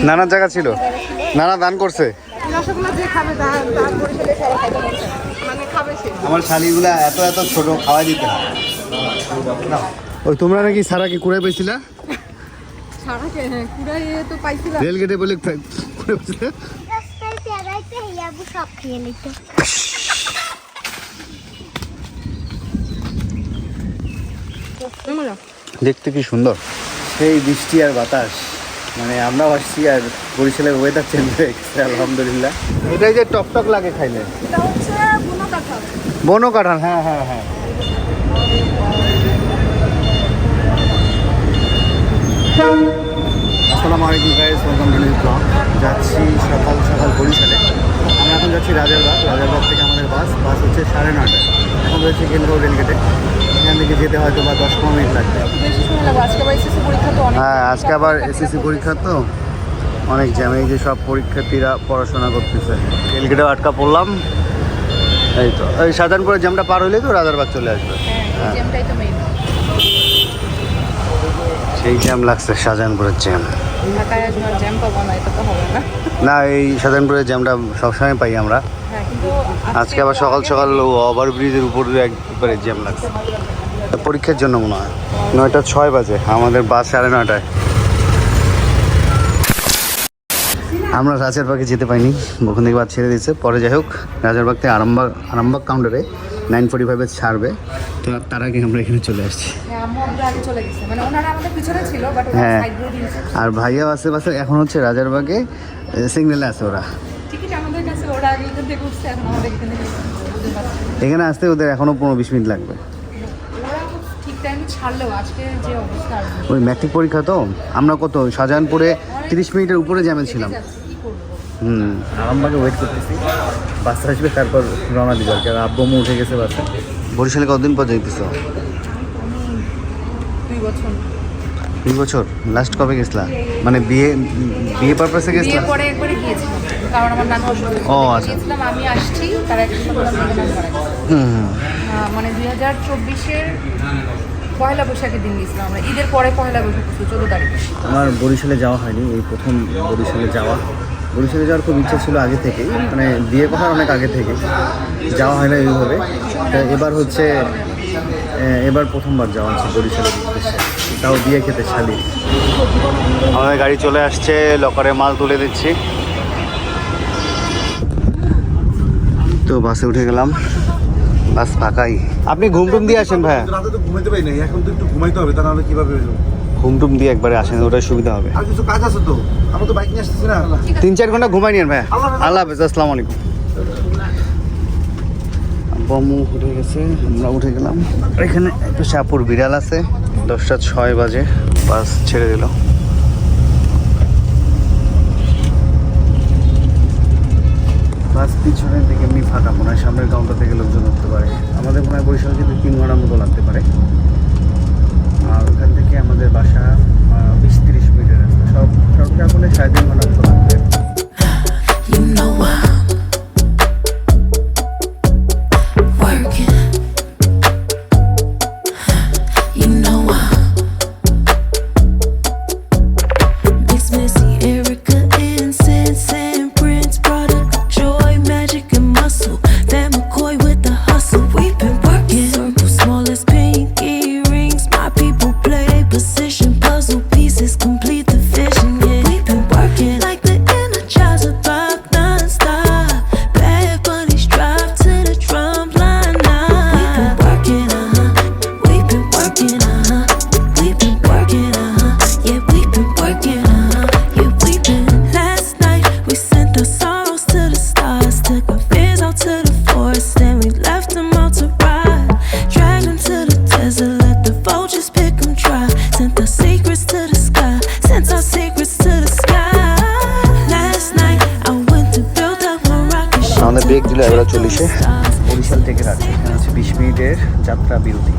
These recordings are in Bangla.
নানার জায়গা ছিল, নানা দান করছে। আমার শালিগুলা এত এত ছোট, খাওয়া দিতে হয়। ওই তোমরা নাকি সারা কি কুড়াই পেয়েছিলা? রেল গেটে বলে দেখতে কি সুন্দর, সেই বৃষ্টি আর বাতাস, মানে আমরাও আসছি আর বরিশালের ওয়েদার চেঞ্জ হয়ে গেছে আলহামদুলিল্লাহ। এটাই যে টকটক লাগে খাইলে, বনো কাঁঠাল। হ্যাঁ হ্যাঁ হ্যাঁ, আসসালামু আলাইকুম guys, welcome to new blog. যাচ্ছি সকাল সকাল বরিশালে। আমরা এখন যাচ্ছি রাজারবাগ। রাজারবাগ থেকে আমাদের বাস হচ্ছে 9:30। এখন রয়েছে গেলগাঁও রেলগেটে। এখান থেকে যেতে হয়তো বা 10-15 মিনিট লাগবে। হ্যাঁ, আজকে আবার এসএসসি পরীক্ষা, তো অনেক জ্যাম। এই যে সব পরীক্ষার্থীরা পড়াশোনা করতেছে। রেলগেটে আটকা পড়লাম। এই তো এই শাহজাহানপুরের জ্যামটা পার হইলে তো রাজারবাগ চলে আসবে। হ্যাঁ, সেই জ্যাম লাগছে, শাহজাহানপুরের জ্যাম। না, এই শাহজাহানপুরের জ্যামটা সবসময় পাই আমরা। আজকে আবার সকাল সকাল ওভারব্রিজের উপর একবারে জ্যাম লাগছে। পরীক্ষার জন্য মনে হয় 9:06 বাজে, আমাদের বাস 9:30। আমরা রাজারবাগে যেতে পাইনি, ওখান থেকে বাস ছেড়ে দিয়েছে। পরে যাই হোক, রাজারবাগ থেকে আরামবাগ কাউন্টারে 9:45 ছাড়বে। তো তার আগে আমরা এখানে চলে আসছি। হ্যাঁ, আর ভাইয়াও আছে বাসে। এখন হচ্ছে রাজারবাগে সিগন্যালে আছে ওরা। এখানে আসতে ওদের এখনো 15-20 মিনিট লাগবে। ওই ম্যাট্রিক পরীক্ষা তো, আমরা কত শাহজাহানপুরে 30 মিনিটের উপরে জ্যামে ছিলাম। আরামবাগে ওয়েট করতেছি, বাস আসবে তারপর রওনা দিব। আর আব্বু উঠে গেছে বাসে। বরিশালে কতদিন পর যাইতেছ? 2 বছর। লাস্ট কবে গেছিলা? মানে বিয়ে পারপাসে গেছিলা? কারণ আমার নানু গিয়েছিলাম, আমি আসছি তার একটা মানে 2024-এর পয়লা বৈশাখের দিন গিয়েছিলাম আমরা। ঈদের পরে পয়লা বৈশাখ 14 তারিখে। আমার বরিশালে যাওয়া হয়নি, এই প্রথম বরিশালে যাওয়া। বরিশালে যাওয়ার খুব ইচ্ছা ছিল আগে থেকেই, মানে বিয়ে করার অনেক আগে থেকে যাওয়া হয় না এইভাবে। এবার প্রথমবার যাওয়া হচ্ছে বরিশালের উদ্দেশ্যে, তাও বিয়ে খেতে ছাড়ি। আমাদের গাড়ি চলে আসছে, লকারে মাল তুলে দিচ্ছি। তো বাসে উঠে গেলাম, বাস ফাঁকাই। আপনি ঘুমটুম দিয়ে আসেন ভাইয়া? রাতে তো ঘুমাইতে পারি না, এখন তো একটু ঘুমাইতে হবে, তা নাহলে কিভাবে হলো? ঘুমটুম দিয়ে একবারে আসেন, ওটাই সুবিধা হবে। আর কিছু কাজ আছে তো, আমরা তো বাইক নিয়ে আসতেছি না। 3-4 ঘন্টা ঘুমাই নিন ভাইয়া। আল্লাহ হাফেজ, আসসালামু আলাইকুম। বমু উঠে গেছে, আমরা উঠে গেলাম। এখানে একটু সাপুর বিড়াল আছে। 10:06 বাজে বাস ছেড়ে দিল। বাস পিছনের দিকে এমনি ফাঁকা, মনে হয় সামনের কাউন্টার থেকে লোকজন উঠতে পারে। আমাদের মনে হয় বরিশাল কিন্তু 3 ঘন্টার মতো লাগতে পারে। আর ওখান থেকে আমাদের বাসা 20-30 মিনিটের রাস্তা। সব বলে 3.5 ঘন্টা মতো লাগবে। ব্রেক দিল 11:40-এ। বরিশাল টেকের হাট, এখানে হচ্ছে 20 মিনিটের যাত্রা বিরতি।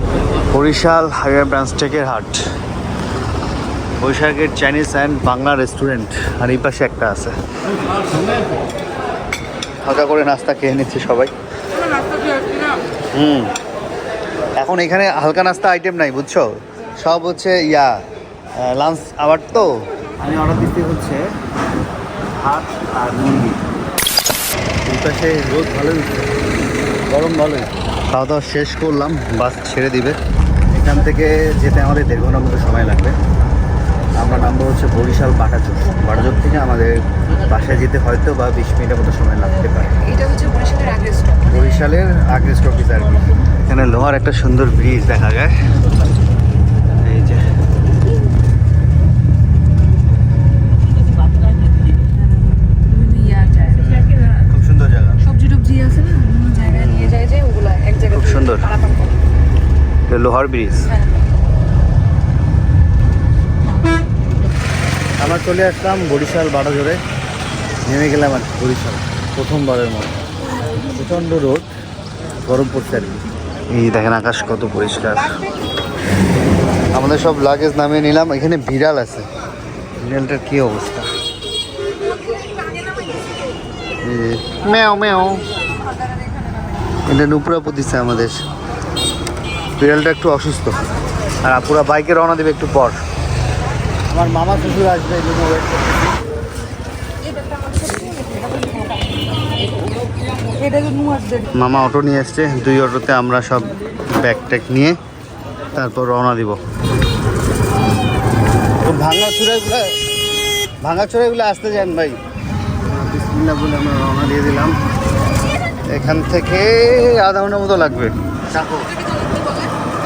বরিশাল হাইওয়ে ব্রাঞ্চ টেকের হাট, বৈশাখের চাইনিজ অ্যান্ড বাংলা রেস্টুরেন্ট। আর এই পাশে একটা আছে। হালকা করে নাস্তা খেয়ে নিচ্ছে সবাই। এখন এখানে হালকা নাস্তা আইটেম নাই, বুঝছো, সব হচ্ছে লাঞ্চ আবার তো আমি অর্ডার দিতে হচ্ছে ভাত আর মুরগি। দুপাশে রোদ ভালোই উঠছে, গরম ভালোই। খাওয়া দাওয়া শেষ করলাম, বাস ছেড়ে দিবে। এখান থেকে যেতে আমাদের 1.5 ঘন্টার মতো সময় লাগবে। আমরা নামবো হচ্ছে বরিশাল বাটাচোর। বাটাচোর থেকে আমাদের বাসায় যেতে হয়তো বা 20 মিনিটের মতো সময় লাগতে পারে। এটা হচ্ছে বরিশালের আগের স্টপ। বরিশালের আগের স্টপিজ আর কি। এখানে লোহার একটা সুন্দর ব্রিজ দেখা যায়। এই যে খুব সুন্দর জায়গা, সবজি টবজি আছে না, বিভিন্ন জায়গায় নিয়ে যায় যে ওগুলা এক জায়গায় খুব সুন্দর। পারাপার করে। এটা লোহার ব্রিজ। হ্যাঁ। আমরা চলে আসলাম বরিশাল বাটাজোরে, নেমে গেলাম আর কি বরিশাল প্রথমবারের মতো। প্রচণ্ড রোদ, গরম পড়ছে আর কি। এই দেখেন আকাশ কত পরিষ্কার। আমাদের সব লাগেজ নামিয়ে নিলাম। এখানে বিড়াল আছে, বিড়ালটার কি অবস্থা। ম্যাও ম্যাও, এটা নুপুরাপু দিচ্ছে আমাদের। বিড়ালটা একটু অসুস্থ, আর আপুরা বাইকে রওনা দেবে একটু পর। আমার মামা শ্বশুর আসবে, এই জন্য ওয়েট করতেছি। এটা তো নুয়াজদের। মামা অটো নিয়ে এসছে, 2 অটোতে আমরা সব ব্যাগ ট্যাগ নিয়ে তারপর রওনা দিব। তো ভাঙাচোরাগুলো আসতে যান ভাই। বিসমিল্লাহ বলে আমরা রওনা দিয়ে দিলাম। এখান থেকে আধা ঘন্টার মতো লাগবে। শাখো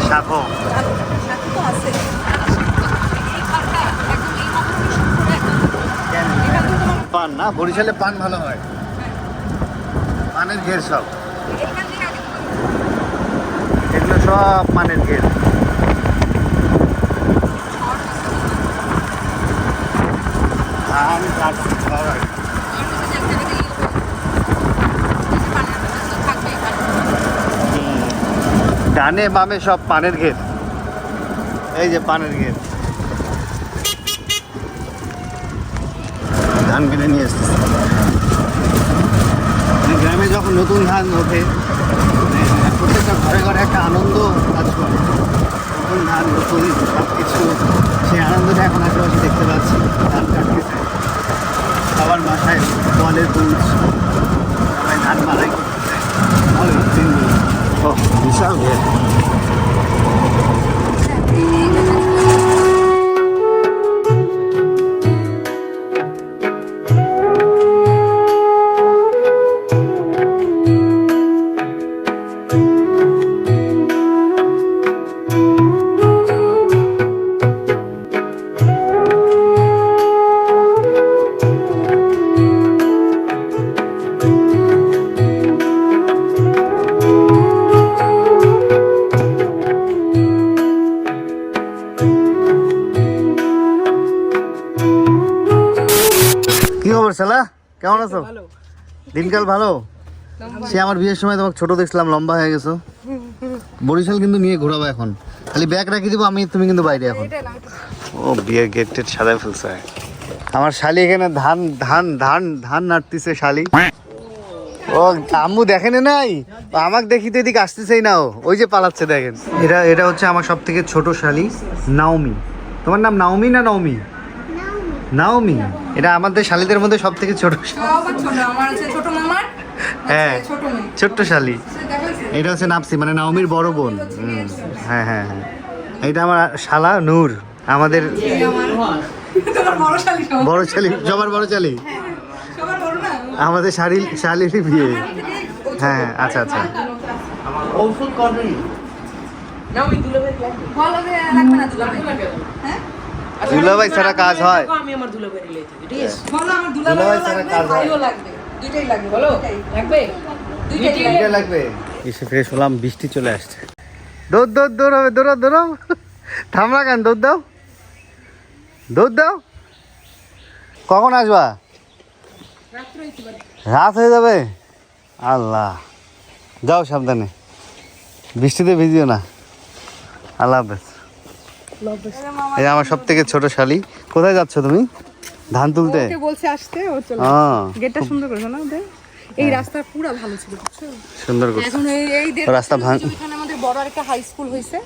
শাখো পান না, বরিশালে পান ভালো হয়, পানের ঘের সব, এগুলো সব পানের ঘের। ডানে বামে সব পানের ঘের। এই যে পানের ঘের, ধান কিনে নিয়ে এসতেছে। গ্রামে যখন নতুন ধান ওঠে, প্রত্যেকটা ঘরে ঘরে একটা আনন্দ কাজ করে। নতুন ধান, নতুন সব কিছু, সেই আনন্দটা এখন আশেপাশে দেখতে পাচ্ছি। ধান কাটতেছে, সবার বাসায় বলের দুধ, সবাই ধান মারাই করতেছে। ভালো দিনগুলো। ও বিশাল ঘের। কি খবর শালা, কেমন আছো? দিনকাল ভালো? সে আমার বিয়ের সময় তোমাকে ছোট দেখছিলাম, লম্বা হয়ে গেছো। বরিশাল কিন্তু নিয়ে ঘোরাবো এখন, খালি ব্যাগ রাখি দিব আমি, তুমি কিন্তু বাইরে এখন। ও বিয়ের গেট টেট সাজায় ফেলছে। আমার শালি এখানে ধান ধান ধান ধান নাড়তিছে শালি। ও আম্মু দেখেন নাই, আমাকে দেখি তো এদিকে আসতেছেই না, ওই যে পালাচ্ছে দেখেন। এটা হচ্ছে আমার সব থেকে ছোট শালি নাওমি। তোমার নাম নাওমি না নাওমি? নাওমি। এটা আমাদের শালিদের মধ্যে সব থেকে ছোট। হ্যাঁ, ছোট্ট শালি। এটা হচ্ছে নাপসি, মানে নাওমির বড় বোন। হ্যাঁ হ্যাঁ হ্যাঁ, এটা আমার শালা নূর, আমাদের বড় শালি, সবার বড় শালি। আমাদের শালির বিয়ে। হ্যাঁ আচ্ছা আচ্ছা। ঔষধ করবে দুলাভাই ছাড়া কাজ হয়? আমি আমার দুলাভাই রিলেটিভ, ঠিক আছে? দুলাভাই ছাড়া কাজ হয়? দুইটাই লাগবে। বলো, লাগবে? দুইটা লাগবে। এসে ফ্রেশ হলাম, বৃষ্টি চলে আসছে। দৌড় দৌড় দৌড়াবে, দৌড়াও দৌড়াও, থামলা কেন? দৌড় দাও, দৌড় দাও। কখন আসবা? রাত হয়ে যাবে। আল্লাহ, যাও সাবধানে, বৃষ্টিতে ভিজিও না। আল্লাহ হাফেজ। এই আমার সব থেকে ছোট শালি। কোথায় যাচ্ছ তুমি? ধান তুলতে? ওকে বলছে আসতে, ও চলে হ্যাঁ, গেটটা সুন্দর করেছে না ওদের। এই রাস্তা পুরো ভালো ছিল, বুঝছো? সুন্দর করছে। এখন এই রাস্তা ভাঙ, এখানে আমাদের বড় আরেকটা হাই স্কুল হয়েছে,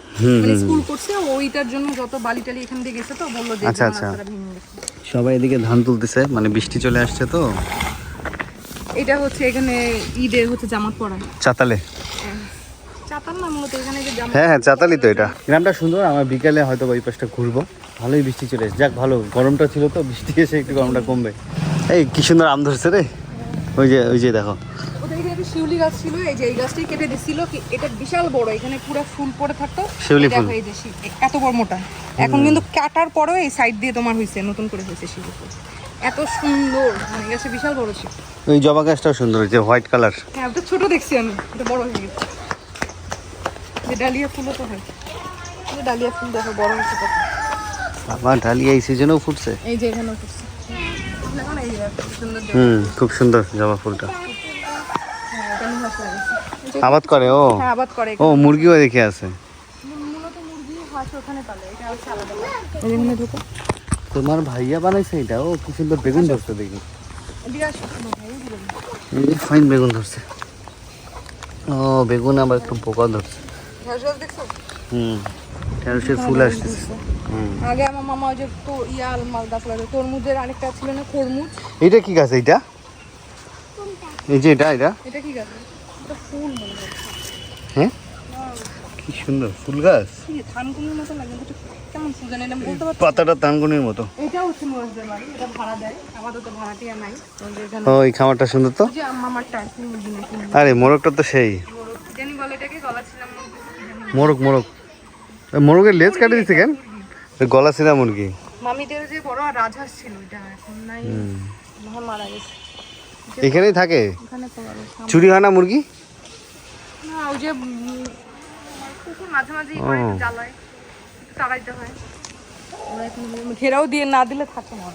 মানে স্কুল করছে, ওইটার জন্য যত বালি টালি এখান দিয়ে গেছে তো বললো যে আচ্ছা, আচ্ছা। সবাই এদিকে ধান তুলতেছে, মানে বৃষ্টি চলে আসছে তো। এটা হচ্ছে এখানে ঈদের হচ্ছে জামাত পরা চাতালে। চাতাল না মূলত এখানে যে জামাত। হ্যাঁ হ্যাঁ, চাতালি তো এটা। গ্রামটা সুন্দর। আমার বিকালে হয়তো ওই পাশটা ঘুরবো। ভালোই বৃষ্টি চলে এসেছে, যাক ভালো। গরমটা ছিল তো, বৃষ্টি এসে একটু গরমটা কমবে। এই কি সুন্দর আম ধরছে রে, ওই যে দেখো। ওদের এখানে একটা শিউলি গাছ ছিল, এই যে এই গাছটাই কেটে দিছিল, এটা বিশাল বড়, এখানে পুরো ফুল পড়ে থাকতো। শিউলি ফুল। দেখো এই যে এত বড় মোটা, এখন কিন্তু কাটার পরেও এই সাইড দিয়ে তোমার হয়েছে, নতুন করে হয়েছে শিউলি ফুল। এত সুন্দর, মানে গাছটা বিশাল বড় ছিল। ওই জবা গাছটাও সুন্দর হয়েছে, হোয়াইট কালার। হ্যাঁ, ওটা ছোট দেখছি আমি, এটা বড় হয়ে গেছে। যে ডালিয়া ফুলও তো হয়, এই ডালিয়া ফুল দেখো বড় হয়েছে কত। আমার ডালিয়া এই সিজনেও ফুটছে। এই যে এখানেও ফুটছে, দেখো না, এই যে এত সুন্দর জবা। খুব সুন্দর জবা ফুলটা। হ্যাঁ, এটা নিয়ে হাসা লাগছে। আবাদ করে ও। হ্যাঁ, আবাদ করে। ও মুরগিও দেখে আছে। মূলত মুরগি হাঁস ওখানে পালে, এটা হচ্ছে আলাদা। এই যে এখানে ঢুকো। তোমার ভাইয়া বানাইছে এটা? ও কি সুন্দর বেগুন ধরছে দেখি। বিরাট সুন্দর ভাই, এই যে এই ফাইন বেগুন ধরছে। ও বেগুন আবার একটু পোকা ধরছে। ঘাস গাছ দেখছো? ঢেঁড়সের ফুল আসতেছে। আগে আমার মামা ওই যে তো মাল গাছ লাগে, তরমুজের আরেকটা ছিল না, খরমুজ। এইটা কি গাছ এইটা? এই যে এটা এটা কি গাছ? এটা ফুল মনে হয়। হ্যাঁ, কি সুন্দর ফুল গাছ। কি ধানকুনির মতো লাগে, এটা কেমন ফুল জানি না, বলতে পারছি না। পাতাটা তানগুনির মতো। এটা হচ্ছে মোরাজদের বাড়ি, এটা ভাড়া দেয়, আপাতত ভাড়াটিয়া নাই। ওই যে এখানে ও এই খামারটা সুন্দর তো। ওই যে মামার টার্কি মুরগি নাকি, আরে মোরগটা তো সেই জানি বলে এটাকে গলা ছিলাম মোরগের লেজ কাটে দিচ্ছে কেন? ওই গলা ছিঁড়া মুরগি। মামিদের যে বড় রাজহাঁস ছিল, এটা এখন নাই, এখন মারা গেছে। এখানেই থাকে, এখানে পাওয়া গেছে। চুরি হয় না মুরগি? না, ওই যে কুকুর মাঝে মাঝে করে জ্বালায়, একটু তাড়াইতে হয়। ওরা এখন ঘেরাও দিয়ে না দিলে থাকে না।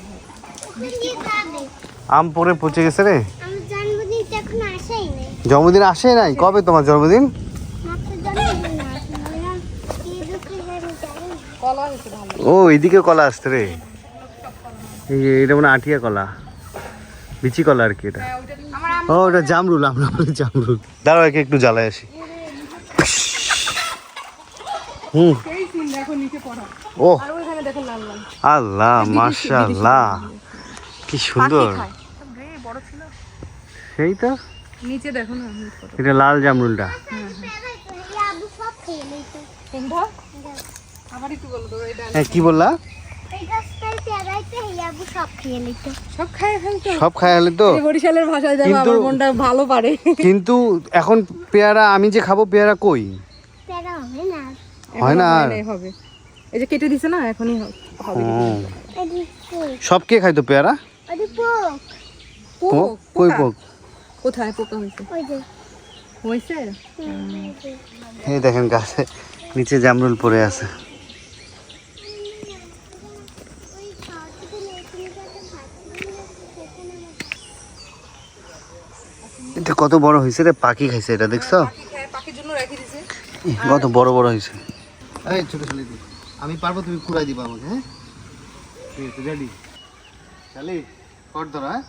আম পরে পচে গেছে রে। আমার জন্মদিন তো এখন আসেই নাই। জন্মদিন আসে নাই? কবে তোমার জন্মদিন? মাত্র জন্মদিন আসে নাই। কি জানি জানি। কলা হয়েছে ভালো। ও এইদিকে কলা আসছে রে। এই যে এটা মানে আটিয়া কলা, বিচি কলা আর কি এটা। ও এটা জামরুল, আমরা বলি জামরুল। দাঁড়াও একে একটু জ্বালায় আসি। সেই সিন দেখো নিচে পড়া। ও আর ওইখানে দেখো লাল লাল আল্লাহ, মাশাআল্লাহ, কি সুন্দর। পাখি খায়। রে বড় ছিল। সেই তো, নিচে দেখো না কত। এটা লাল জামরুলটা। এই আবু সব খেয়ে নিত। কোনটা? আবার একটু বলো তো এটা। হ্যাঁ কি বললা? এই গাছটাই পেয়ারাইতে এই আবু সব খেয়ে নিত। সব খায় ফেলতো। সব খায় হলে তো। এই বরিশালের ভাষায় দেখো, কিন্তু- আমার মনটা ভালো পারে। কিন্তু এখন পেয়ারা, আমি যে খাবো পেয়ারা কই? পেয়ারা হবে না। হয় না আর। এখনো হবে। এই যে কেটে দিছে না, এখনই হবে। ও, এদি পোক। সব কে খাইতো পেয়ারা? ওদি পোক। পোক? কই পোকা? পোক? কোথায় পোকা হয়েছে? ওই যে। হয়েছে? এই দেখেন গাছে নিচে জামরুল পড়ে আছে। ওই খাওয়া থেকে নতুন গাছে ভাত এটা কত বড় হয়েছে রে, পাখি খাইছে এটা, দেখছো? পাখি খায়, পাখির জন্য রেখে দিছে। কত বড় বড় হয়েছে। এই ছোট শালি, আমি পারবো, তুমি কুড়াই দিবা আমাকে। হ্যাঁ ঠিক আছে, রেডি শালি, কর ধরো। হ্যাঁ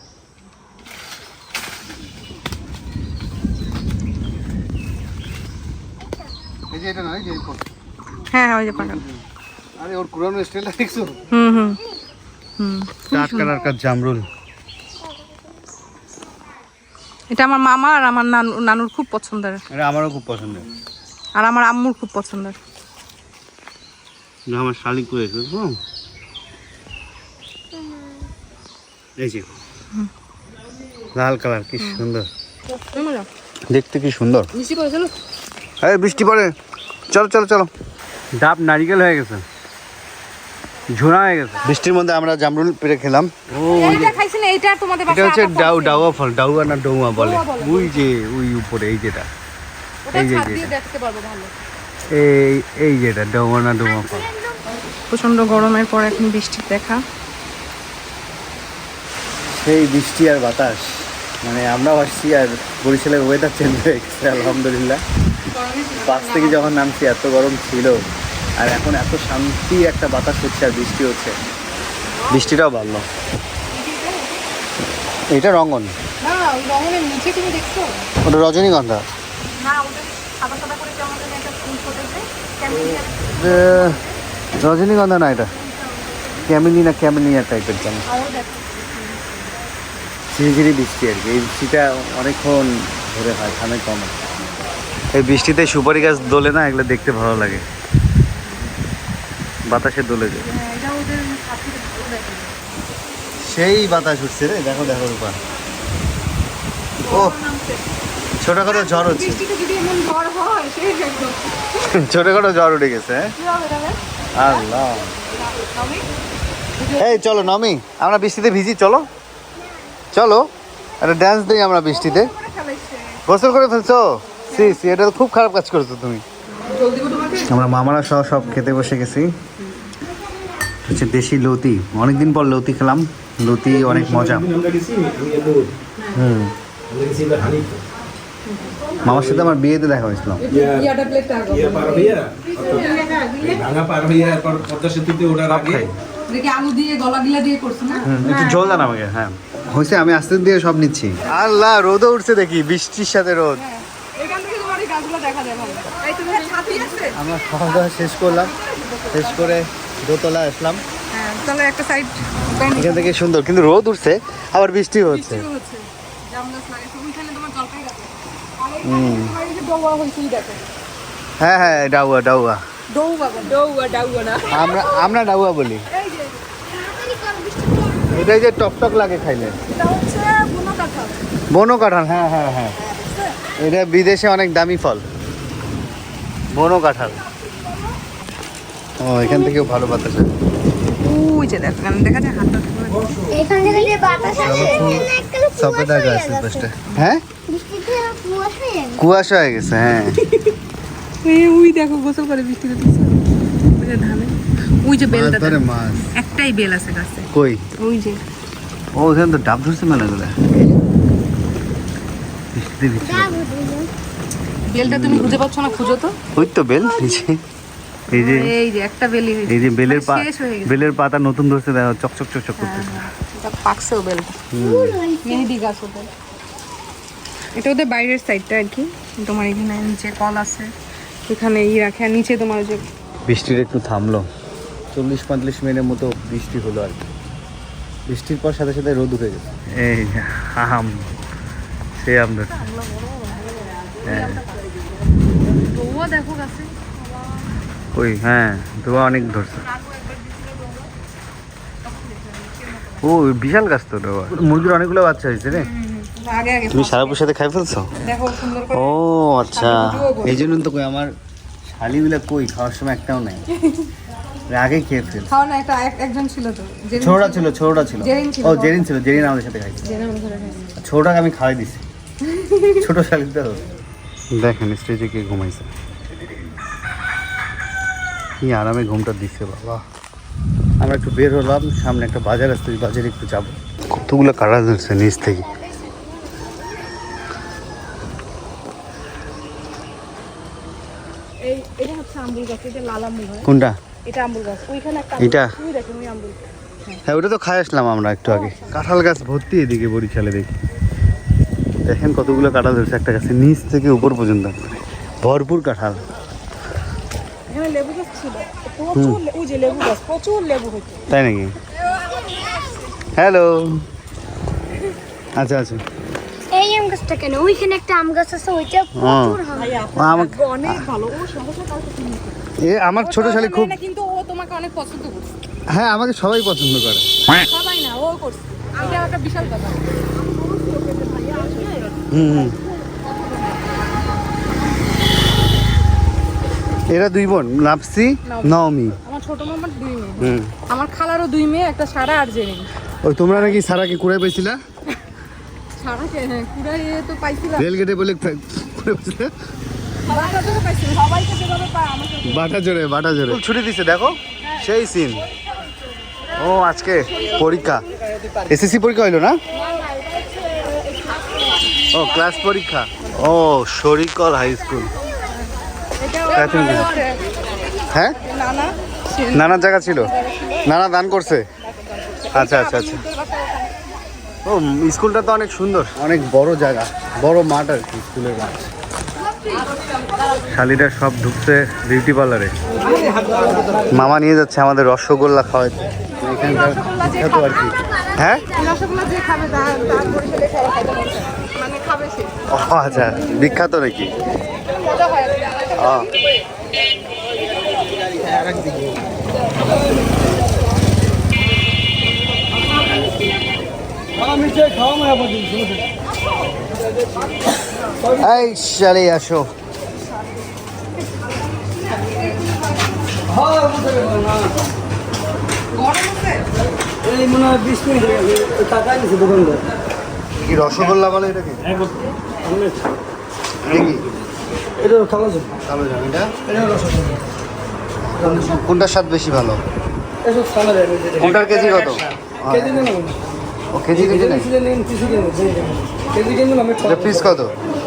এই যে এটা না, এই যে এই কর। হ্যাঁ হ্যাঁ, ওই যে পাকা। আরে ওর কুড়ানো স্টাইলটা দেখছো? হুম হুম হুম। টাটকা জামরুল। এটা আমার মামা আর আমার নানুর খুব পছন্দের, এটা আমারও খুব পছন্দের, আর আমার আম্মুর খুব পছন্দের। আমার শালিক করে বুঝবো। এই যে লাল কালার, কি সুন্দর দেখতে, কি সুন্দর। মিষ্টি করে চলো। এই বৃষ্টি পড়ে, চলো চলো চলো। ডাব নারিকেল হয়ে গেছে, ঝোড়া হয়ে গেছে। বৃষ্টির মধ্যে আমরা জামরুল পেড়ে খেলাম। ও এইটা খাইছি না, এইটা তোমাদের এটা বাসায় হচ্ছে আটা পড়ছে। ডাউয়া ফল, ডাউয়া না ডৌয়া বলে। ডৌয়া বলে। ওই যে ওই উপরে এই যেটা, ওটা এই যে ছাদ যে দিয়ে দেখতে পারবো ভালো। এই যেটা ডৌয়া না ডৌয়া ফল। প্রচন্ড গরমের পর এখন বৃষ্টির দেখা। সেই বৃষ্টি আর বাতাস, মানে আমরাও আসছি আর বরিশালের ওয়েদার চেঞ্জ হয়ে গেছে আলহামদুলিল্লাহ। বাস থেকে যখন নামছি এত গরম ছিল, আর এখন এত শান্তি একটা বাতাস হচ্ছে আর বৃষ্টি হচ্ছে, বৃষ্টিটাও বাড়লো। এটা রঙন, না, ওই রঙের নিচে তুমি দেখছো? ওটা রজনীগন্ধা। না, ওটা সাদা সাদা করে কেমন যেন একটা ফুল ফুটেছে ক্যামেলিয়া রজনীগন্ধা না এটা, ক্যামেলিয়া টাইপের যেন। আরও দেখো ঝিরিঝিরি বৃষ্টি আর কি, এই বৃষ্টিটা অনেকক্ষণ ধরে হয়, থামে কম। এই বৃষ্টিতে সুপারি গাছ দোলে না, এগুলো দেখতে ভালো লাগে, বাতাসে দোলে যায়। এটা ওদের সাথে ভালো দেখে সেই বাতাস উঠছে রে, দেখো দেখো রূপা। ও ছোটখাটো ঝড় হচ্ছে, বৃষ্টিতে যদি এমন ঝড় হয় সেই একদম ছোটখাটো ঝড় উঠে গেছে। হ্যাঁ কি হবে তবে আল্লাহ। আমি এই চলো নমি, আমরা বৃষ্টিতে ভিজি, চলো চলো একটা ড্যান্স দিই আমরা বৃষ্টিতে। করে ফেলাইছে গোসল করে ফেলছো? সি সি, এটা তো খুব খারাপ কাজ করছো তুমি। জলদি করে তোমাকে আমরা মামারা সহ সব খেতে বসে গেছি। হচ্ছে দেশি লতি, অনেকদিন পর লতি খেলাম, লতি অনেক মজা। হুম, মামার সাথে আমার বিয়েতে দেখা হয়েছিল। ইয়াটা প্লেটটা আগে ভাঙা পার হইয়া এরপর পদ্মা সেতুতে ওঠার আগে দেখি আলু দিয়ে গলা গিলা দিয়ে করছ না একটু জল দেন আমাকে। হ্যাঁ হয়েছে, আমি আস্তে দিয়ে সব নিচ্ছি। আল্লাহ, রোদও উঠছে দেখি, বৃষ্টির সাথে রোদ। এখান থেকে তোমার এই গাছগুলো দেখা যায় ভালো। এই তুমি ছাতি আছে আমরা খাওয়া দাওয়া শেষ করলাম, শেষ করে দোতলা আসলাম। হ্যাঁ চলো একটা সাইড এখান থেকে সুন্দর, কিন্তু রোদ উঠছে আবার বৃষ্টি হচ্ছে। হচ্ছে জাম গাছ লাগাইছে ওইখানে তোমার জলপাই গাছ আছে। আর এইখানে তোমার এই যে ডৌয়া হইছেই দেখো হ্যাঁ হ্যাঁ, ডাউয়া ডাউয়া, ডৌয়া না আমরা ডাউয়া বলি। এই যে এটাই যে টকটক লাগে খাইলে, এটা হচ্ছে বুনো কাঁঠাল বনো কাঁঠাল। হ্যাঁ হ্যাঁ হ্যাঁ, এটা বিদেশে অনেক দামি ফল, বনো কাঁঠাল। ও এখান থেকেও ভালো বাতাস আছে। ওই যে দেখো কেন দেখা যায় হাতটা এখান থেকে যে বাতাস আসে এখানে একটা সবেদা গাছ পাশে। হ্যাঁ বৃষ্টিতে কুয়াশা হয়ে গেছে। কুয়াশা হয়ে গেছে। হ্যাঁ ওই দেখো গোসল করে বৃষ্টিতে দিচ্ছে ওই যে ধানে ওই যে বেলটা ধরে দেখো। মাছ একটাই বেল আছে গাছে কই? ওই যে ও ওখানে তো ডাব ধরছে মেলাগুলো। বৃষ্টিতে ভিজছে। যা বুঝলি বেলটা তুমি খুঁজে পাচ্ছ না, খুঁজো তো। ওই তো বেল নিচে, এই যে এই যে একটা বেলই হয়েছে এই যে বেলের শেষ হয়ে গেছে। বেলের পাতা নতুন ধরছে, দেখো চকচক চকচক করতেছে। এটা পাকছেও বেলটা মেহেদি গাছ ওদের। এটা ওদের বাইরের সাইডটা আর কি, তোমার এখানে নিচে কল আছে, এখানে রাখে, আর নিচে তোমার যে বৃষ্টির একটু থামলো, 40-45 মিনিটের মতো বৃষ্টি হলো আর কি। বৃষ্টির পর সাথে সাথে রোদ উঠে গেছে। এই আম, সে আম ধরছে। হ্যাঁ ডৌয়া দেখো গাছে ওই, হ্যাঁ ধোয়া অনেক ধরছে। ও বিশাল গাছ তো ধোয়া। মুরগির অনেকগুলো বাচ্চা হয়েছে রে। আগে আগে তুমি সারাপুর সাথে খাই ফেলছো? দেখো সুন্দর করে ও আচ্ছা, এই জন্য তো কই আমার শালিগুলা কই খাওয়ার সময় একটাও নাই, আগে খেয়ে ফেল। খাও না, একটা একজন ছিল তো জেরিন ছোটটা ছিল, ছোটটা ছিল। জেরিন ছিল। ও জেরিন ছিল, জেরিন আমাদের সাথে খাইছে। জেনে আমি ধরে খাইছি। ছোটটাকে আমি খাওয়াই দিছি, ছোট শালিটা। দেখেন স্টেজে কে ঘুমাইছে, কি আরামে ঘুমটা দিচ্ছে বাবা। আমরা একটু বের হলাম, সামনে একটা বাজার আসছে, ওই বাজারে একটু যাবো। কতগুলো কাটা ধরছে নিচ থেকে। এই এটা হচ্ছে আম্বুল গাছ, এটা লাল আম্বুল হয়, কোনটা? এটা আম্বুল গাছ। ওইখানে একটা এটা? তুমি দেখো ওই আম্বুল। হ্যাঁ ওটা তো খাই আসলাম আমরা একটু আগে। কাঁঠাল গাছ ভর্তি এদিকে বরিশালে, দেখি দেখেন কতগুলো কাঁঠাল ধরছে একটা গাছে, নিচ থেকে উপর পর্যন্ত ভরপুর কাঁঠাল। এখানে লেবু গাছ ছিল প্রচুর, ওই যে লেবু গাছ প্রচুর লেবু হইতো। তাই নাকি? হ্যালো, আচ্ছা আচ্ছা। এই আম গাছটা কেন? ওইখানে একটা আম গাছ আছে, ওইটা প্রচুর হয়। আমাকে অনেক ভালো, ও সহজে কাউকে চিনি এ আমার ছোট শালি খুব, না, কিন্তু ও তোমাকে অনেক পছন্দ করছে। হ্যাঁ আমাকে সবাই পছন্দ করে। সবাই না, ও করছে। এটা একটা বিশাল কথা। হুম, এরা দুই বোন, নাফসি নওমি। আমার ছোট মামার 2 মেয়ে, হুম, আমার খালারও 2 মেয়ে, একটা সারা আর জেরিন। ওই তোমরা নাকি সারাকে কুড়াই পাইছিলা সারাকে হ্যাঁ কুড়াই তো পাইছিলাম, রেল গেটে বলে কুড়াই পাইছিলা? বাটা তো পাইছিলাম, সবাইকে যেভাবে পায় আমাকে। বাটা জোরে ছুটি দিছে, দেখো সেই সিন। ও আজকে পরীক্ষা, এসএসসি পরীক্ষা হইলো না? ও ক্লাস পরীক্ষা। ও শরিকল হাই স্কুল। এটাও হ্যাঁ নানা নানার জায়গা ছিল, নানা দান করছে। আচ্ছা আচ্ছা আচ্ছা। ও স্কুলটা তো অনেক সুন্দর, অনেক বড় জায়গা, বড় মাঠ আর কি, স্কুলের মাঠ। শালিরা সব ঢুকছে বিউটি পার্লারে। মামা নিয়ে যাচ্ছে আমাদের রসগোল্লা খাওয়াইতে এখানকার বিখ্যাত আর কি। হ্যাঁ রসগোল্লা যে খাবে তার বরিশালে খাওয়া খাইতে পারছে মানে খাবে সে ও আচ্ছা, বিখ্যাত নাকি? মজা হয় এই শালি আসো। এই মনে হয় 20 মিনিট হয়ে গেছে, টাকা নিছে দোকানদার। কি রসগোল্লা বলে এটাকে? এটা কি? এটা খাওয়া যায়। কালো জাম এটা? এটা রসগোল্লা। কোনটার স্বাদ বেশি ভালো? এসব খাওয়া যায়। কোনটার কেজি কত? কেজি নেন না? ও কেজি কেজি নেই, কেজি কিনবেন আমি পিস কত?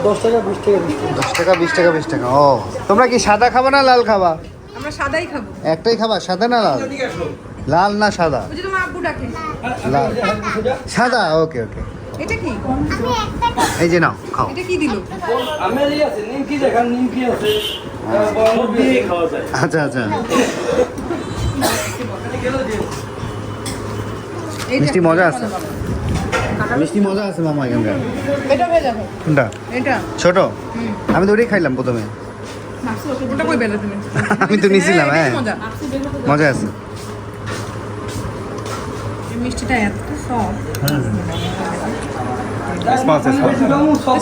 10 টাকা 20 টাকা 10 টাকা 20 টাকা 20 টাকা। ও তোমরা কি সাদা খাবা না লাল খাবা? আমরা সাদাই খাবো। একটাই খাবা, সাদা না লাল? লাল না সাদা? ওই যে তোমার আব্বু ডাকে। লাল সাদা, ওকে ওকে। এটা কি? এই যে নাও খাও। এটা কি দিল? আমার এই আছে নিমকি দেখান, নিমকি আছে খাওয়া যায়। আচ্ছা আচ্ছা, মিষ্টি মজা আছে, মিষ্টি মজা আছে মামা এখানকার। এটা হয়ে যাবে। কোনটা? এটা ছোট? আমি তো ওটাই খাইলাম প্রথমে। ওটা কই বেলা তুমি? আমি তো নিয়েছিলাম। হ্যাঁ মজা। মজা আছে। এই মিষ্টিটা এত সফট।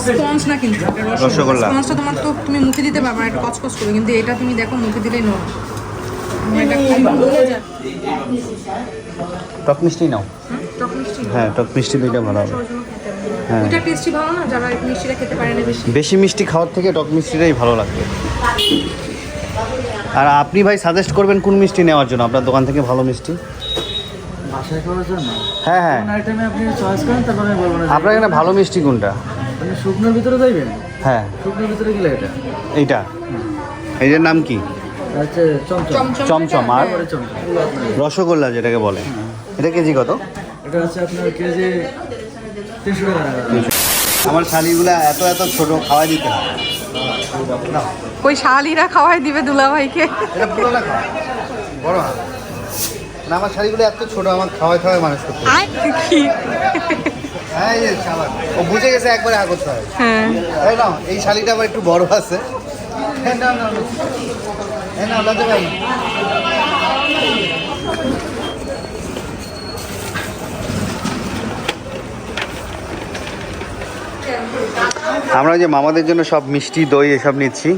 স্পঞ্জ না কিন্তু রসগোল্লা। স্পঞ্জটা তোমার তো তুমি মুখে দিতে পারবে না, একটু কচকচ করবে, কিন্তু এটা তুমি দেখো মুখে দিলেই নরম। এটা টক মিষ্টি নাও। টক মিষ্টি। হ্যাঁ টক মিষ্টি দুইটা ভালো হবে। হ্যাঁ এটা টেস্টি ভালো না, যারা একটু মিষ্টিটা খেতে পারে না বেশি। বেশি মিষ্টি খাওয়ার থেকে টক মিষ্টিটাই ভালো লাগবে। আর আপনি ভাই সাজেস্ট করবেন কোন মিষ্টি নেওয়ার জন্য? আপনার দোকান থেকে ভালো মিষ্টি? বাসায় খাওয়ার জন্য হ্যাঁ হ্যাঁ, কোন আইটেমে আপনি চয়েস করেন তারপর আমি বলবো না। আপনার এখানে ভালো মিষ্টি কোনটা? আপনি শুকনোর ভিতরে যাইবেন? হ্যাঁ শুকনোর ভিতরে গেলে এটা এইটা, এইটার নাম কি? আচ্ছা চমচম। চমচম। আর পরে চমচম রসগোল্লা যেটাকে বলে, এটা কেজি কত? এটা হচ্ছে আপনার কেজি 300 টাকা। আমার শালিগুলা এত এত ছোট, খাওয়া দিতে হয়। নাও, ওই শালিরা খাওয়াই দিবে দুলাভাইকে। এটা পুরো না খাওয়া, বড় হাত না। আমার শালিগুলো এত ছোট, আমার খাওয়াই খাওয়াই মানুষ করতে হয়। কি? হ্যাঁ এই যে শালা, ও বুঝে গেছে একবারে আ করতে হয়। হ্যাঁ এই নাও, এই শালিটা আবার একটু বড় আছে। হ্যাঁ নাও নাও নাও। এই নাও, লজ্জা পাই না। আমরা যে মামাদের জন্য সব মিষ্টি দই এসব নিচ্ছি।